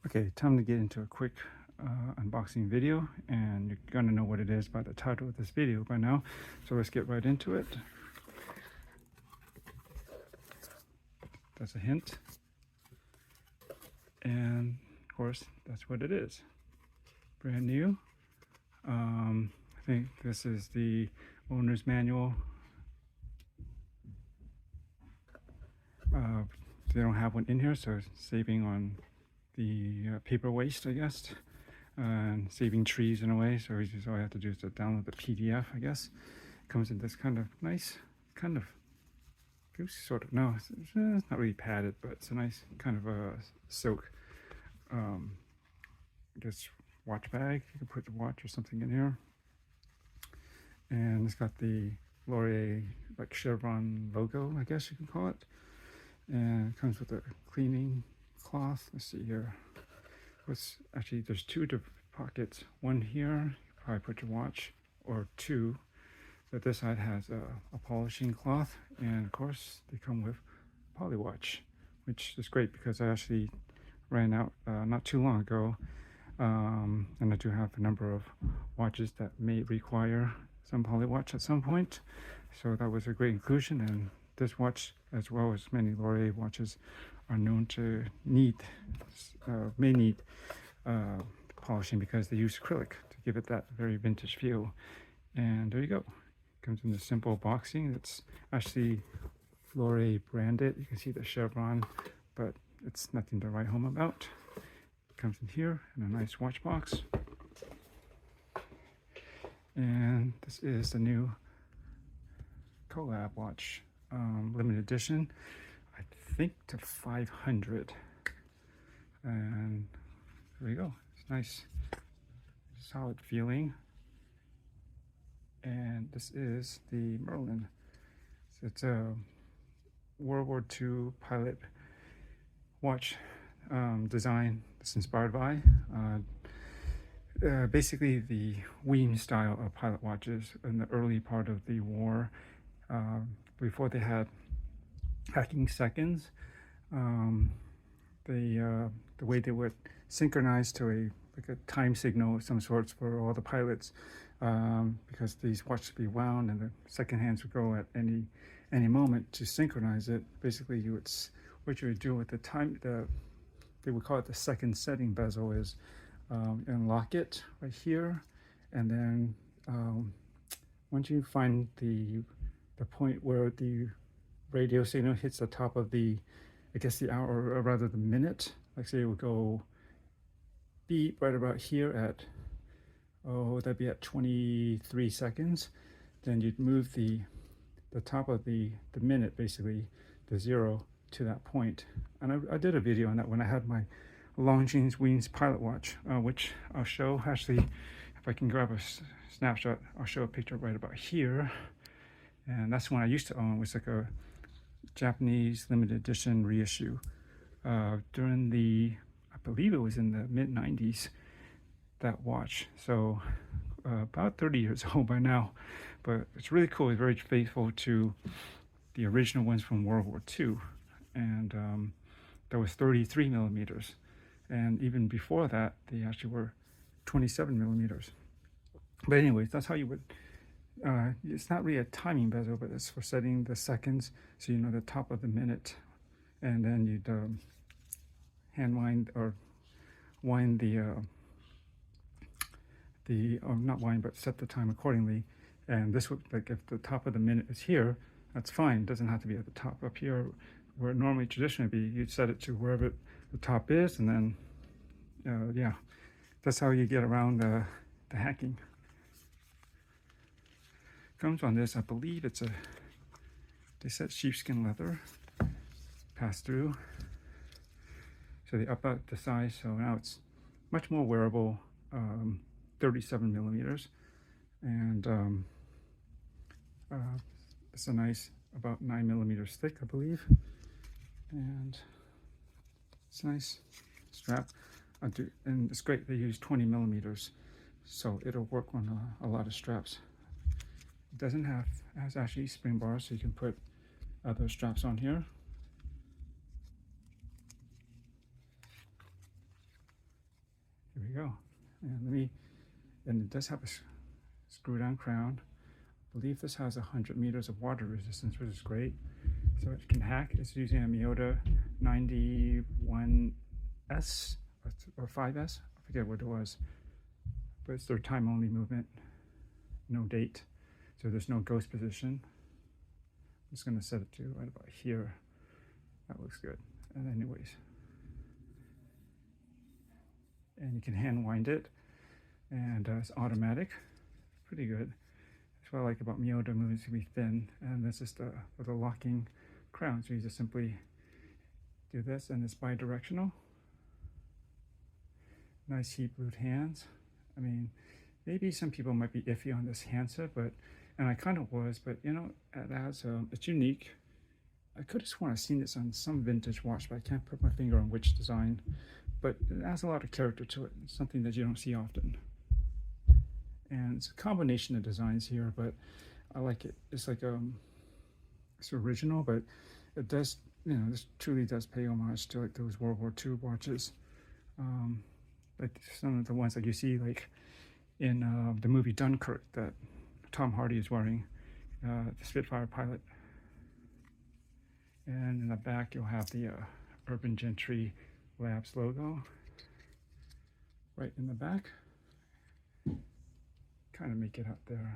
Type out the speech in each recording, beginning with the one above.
Okay, time to get into a quick unboxing video, and you're gonna know what it is by the title of this video by now. So let's get right into it. That's a hint, and of course that's what it is. Brand new. I think this is the owner's manual. They don't have one in here, so saving on the paper waste, I guess, and saving trees in a way. So all I have to do is to download the PDF, I guess. It comes in this kind of nice, kind of sort of, no, it's not really padded, but it's a nice kind of a silk, I guess, watch bag. You can put the watch or something in here. And it's got the Laurier, like chevron logo, I guess you can call it. And it comes with a cleaning cloth. Let's see here. Actually, there's two pockets. One here, you probably put your watch, or two. But this side has a polishing cloth, and of course they come with polywatch, which is great because I actually ran out not too long ago, and I do have a number of watches that may require some polywatch at some point. So that was a great inclusion, and this watch, as well as many Laurier watches, are known to may need polishing because they use acrylic to give it that very vintage feel. And there you go. Comes in this simple boxing. It's actually Laurier branded. You can see the chevron, but it's nothing to write home about. It comes in here in a nice watch box. And this is the new collab watch, limited edition, I think to 500. And there you go. It's nice, solid feeling. And this is the Merlin. So it's a World War II pilot watch design that's inspired by basically the Weems-style of pilot watches in the early part of the war, before they had hacking seconds. The way they would synchronize to a time signal of some sorts for all the pilots, because these watches would be wound and the second hands would go at any moment to synchronize it. Basically, what you would do with the time, they would call it the second setting bezel, is unlock it right here, and then once you find the point where the radio signal hits the top of the, I guess the hour, or rather the minute, like say it would go beep right about here at, that'd be at 23 seconds. Then you'd move the top of the minute, basically the 0, to that point. And I did a video on that when I had my Longines Weems pilot watch, which I'll show. Actually, if I can grab a snapshot, I'll show a picture right about here. And that's one I used to own. It was like a Japanese limited edition reissue during the, I believe it was in the mid-90s, that watch. So about 30 years old by now, but it's really cool. It's very faithful to the original ones from World War II, and that was 33 millimeters, and even before that they actually were 27 millimeters. But anyways, that's how you would, it's not really a timing bezel, but it's for setting the seconds, so you know the top of the minute, and then you'd hand wind or wind or not wind, but set the time accordingly. And this would, like, if the top of the minute is here, that's fine. It doesn't have to be at the top. Up here, where it normally traditionally be, you'd set it to wherever the top is, and then yeah, that's how you get around the hacking. Comes on this, I believe it's they said sheepskin leather, pass through. So they up out the size, so now it's much more wearable, 37 millimeters, and it's a nice, about 9 millimeters thick, I believe, and it's a nice strap. And it's great, they use 20 millimeters, so it'll work on a lot of straps. It has actually spring bars, so you can put other straps on here. Here we go. And it does have a screw down crown. I believe this has 100 meters of water resistance, which is great. So it can hack. It's using a Miyota 91S or 5S. I forget what it was. But it's their time only movement. No date. So there's no ghost position. I'm just going to set it to right about here. That looks good. And anyways. And you can hand wind it. And it's automatic. Pretty good. That's what I like about Miyota. Moves to be thin. And this is the locking crown. So you just simply do this, and it's bidirectional. Nice heat blued hands. I mean, maybe some people might be iffy on this handset, and I kind of was, but you know, it's unique. I could have sworn I've seen this on some vintage watch, but I can't put my finger on which design. But it has a lot of character to it. It's something that you don't see often. And it's a combination of designs here, but I like it. It's like it's original, but it does, you know, this truly does pay homage to like those World War II watches. Like some of the ones that you see like in the movie Dunkirk that Tom Hardy is wearing, the Spitfire pilot. And in the back you'll have the Urban Gentry Labs logo right in the back. Kind of make it out there.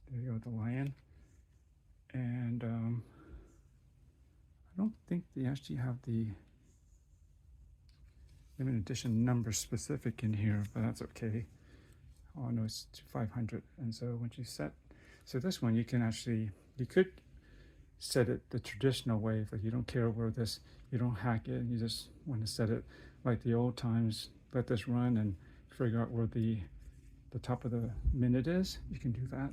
There you go, the lion. And I don't think they actually have the limited edition number specific in here, but that's okay. Oh no, it's 500. And so once you set, so this one you can actually, you could set it the traditional way, like you don't care where this, you don't hack it, you just want to set it like the old times, let this run and figure out where the top of the minute is. You can do that,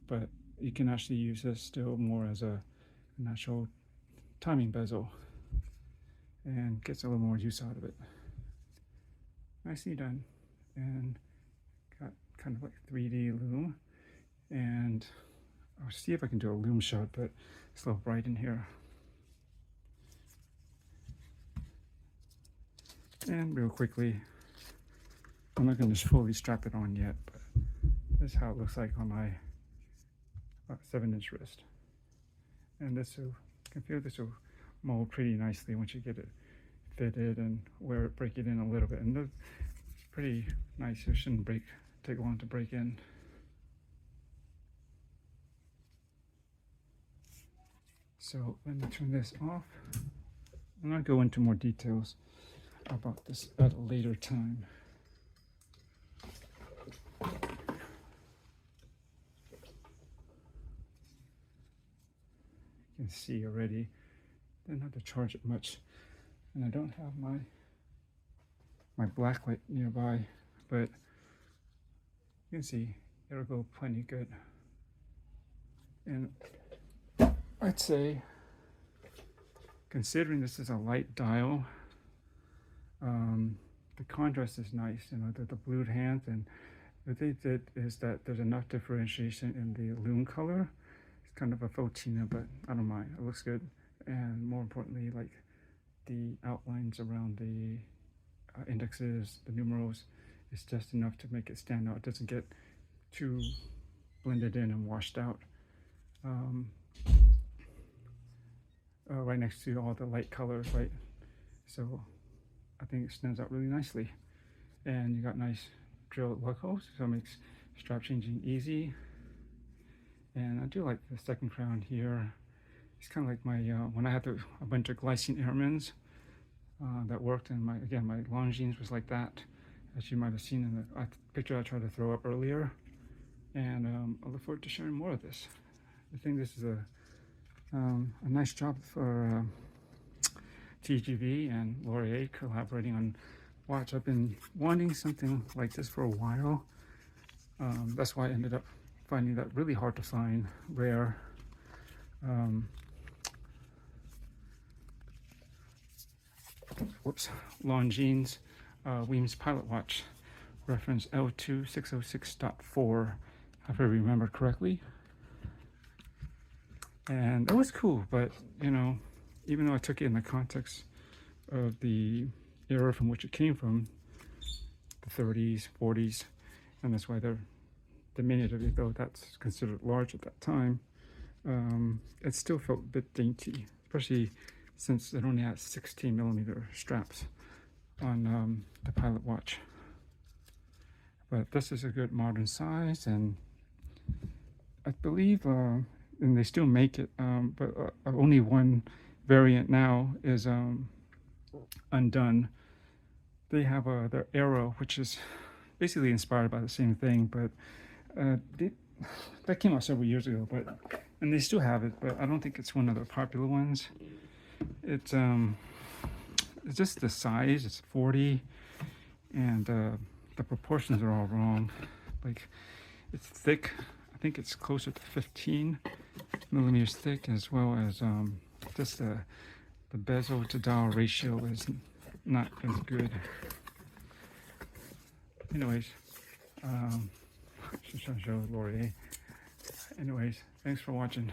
but you can actually use this still more as an actual timing bezel and gets a little more use out of it. Nicely done. And got kind of like 3D Lume, and I'll see if I can do a Lume shot, but it's a little bright in here. And real quickly, I'm not going to fully strap it on yet, but this is how it looks like on my 7-inch wrist. And this will, I can feel this will mold pretty nicely once you get it fitted and break it in a little bit. And it's pretty nice. It shouldn't take long to break in. So let me turn this off. I'm going to go into more details about this at a later time. You can see already, didn't have to charge it much, and I don't have my blacklight nearby, but you can see it'll go plenty good. And I'd say, considering this is a light dial, the contrast is nice, you know, the blued hands, and the thing that is that there's enough differentiation in the Lume color. It's kind of a faux Tina, but I don't mind. It looks good. And more importantly, like the outlines around the indexes, the numerals, is just enough to make it stand out. It doesn't get too blended in and washed out. Right next to all the light colors, right? So I think it stands out really nicely. And you got nice drilled locos, so it makes strap changing easy. And I do like the second crown here. It's kind of like my when I had a bunch of glycine airmans that worked, and my Longines was like that, as you might have seen in the picture I tried to throw up earlier. And I look forward to sharing more of this. I think this is a nice job for TGV and Laurier collaborating on watch. I've been wanting something like this for a while. That's why I ended up finding that really hard to find, rare. Longines Weems pilot watch, reference L2606.4, if I remember correctly. And it was cool, but you know, even though I took it in the context of the era from which it came from, the 30s, 40s, and that's why they're diminutive, though that's considered large at that time. It still felt a bit dainty, especially since it only has 16mm straps on the pilot watch. But this is a good modern size, and I believe, and they still make it, but only one variant now is undone. They have their Arrow, which is basically inspired by the same thing, but that came out several years ago, and they still have it, but I don't think it's one of the popular ones. It's just the size, it's 40, and the proportions are all wrong. Like, it's thick. I think it's closer to 15mm thick, as well as just the bezel to dial ratio is not as good. Anyways, just trying to show Laurier. Anyways, thanks for watching.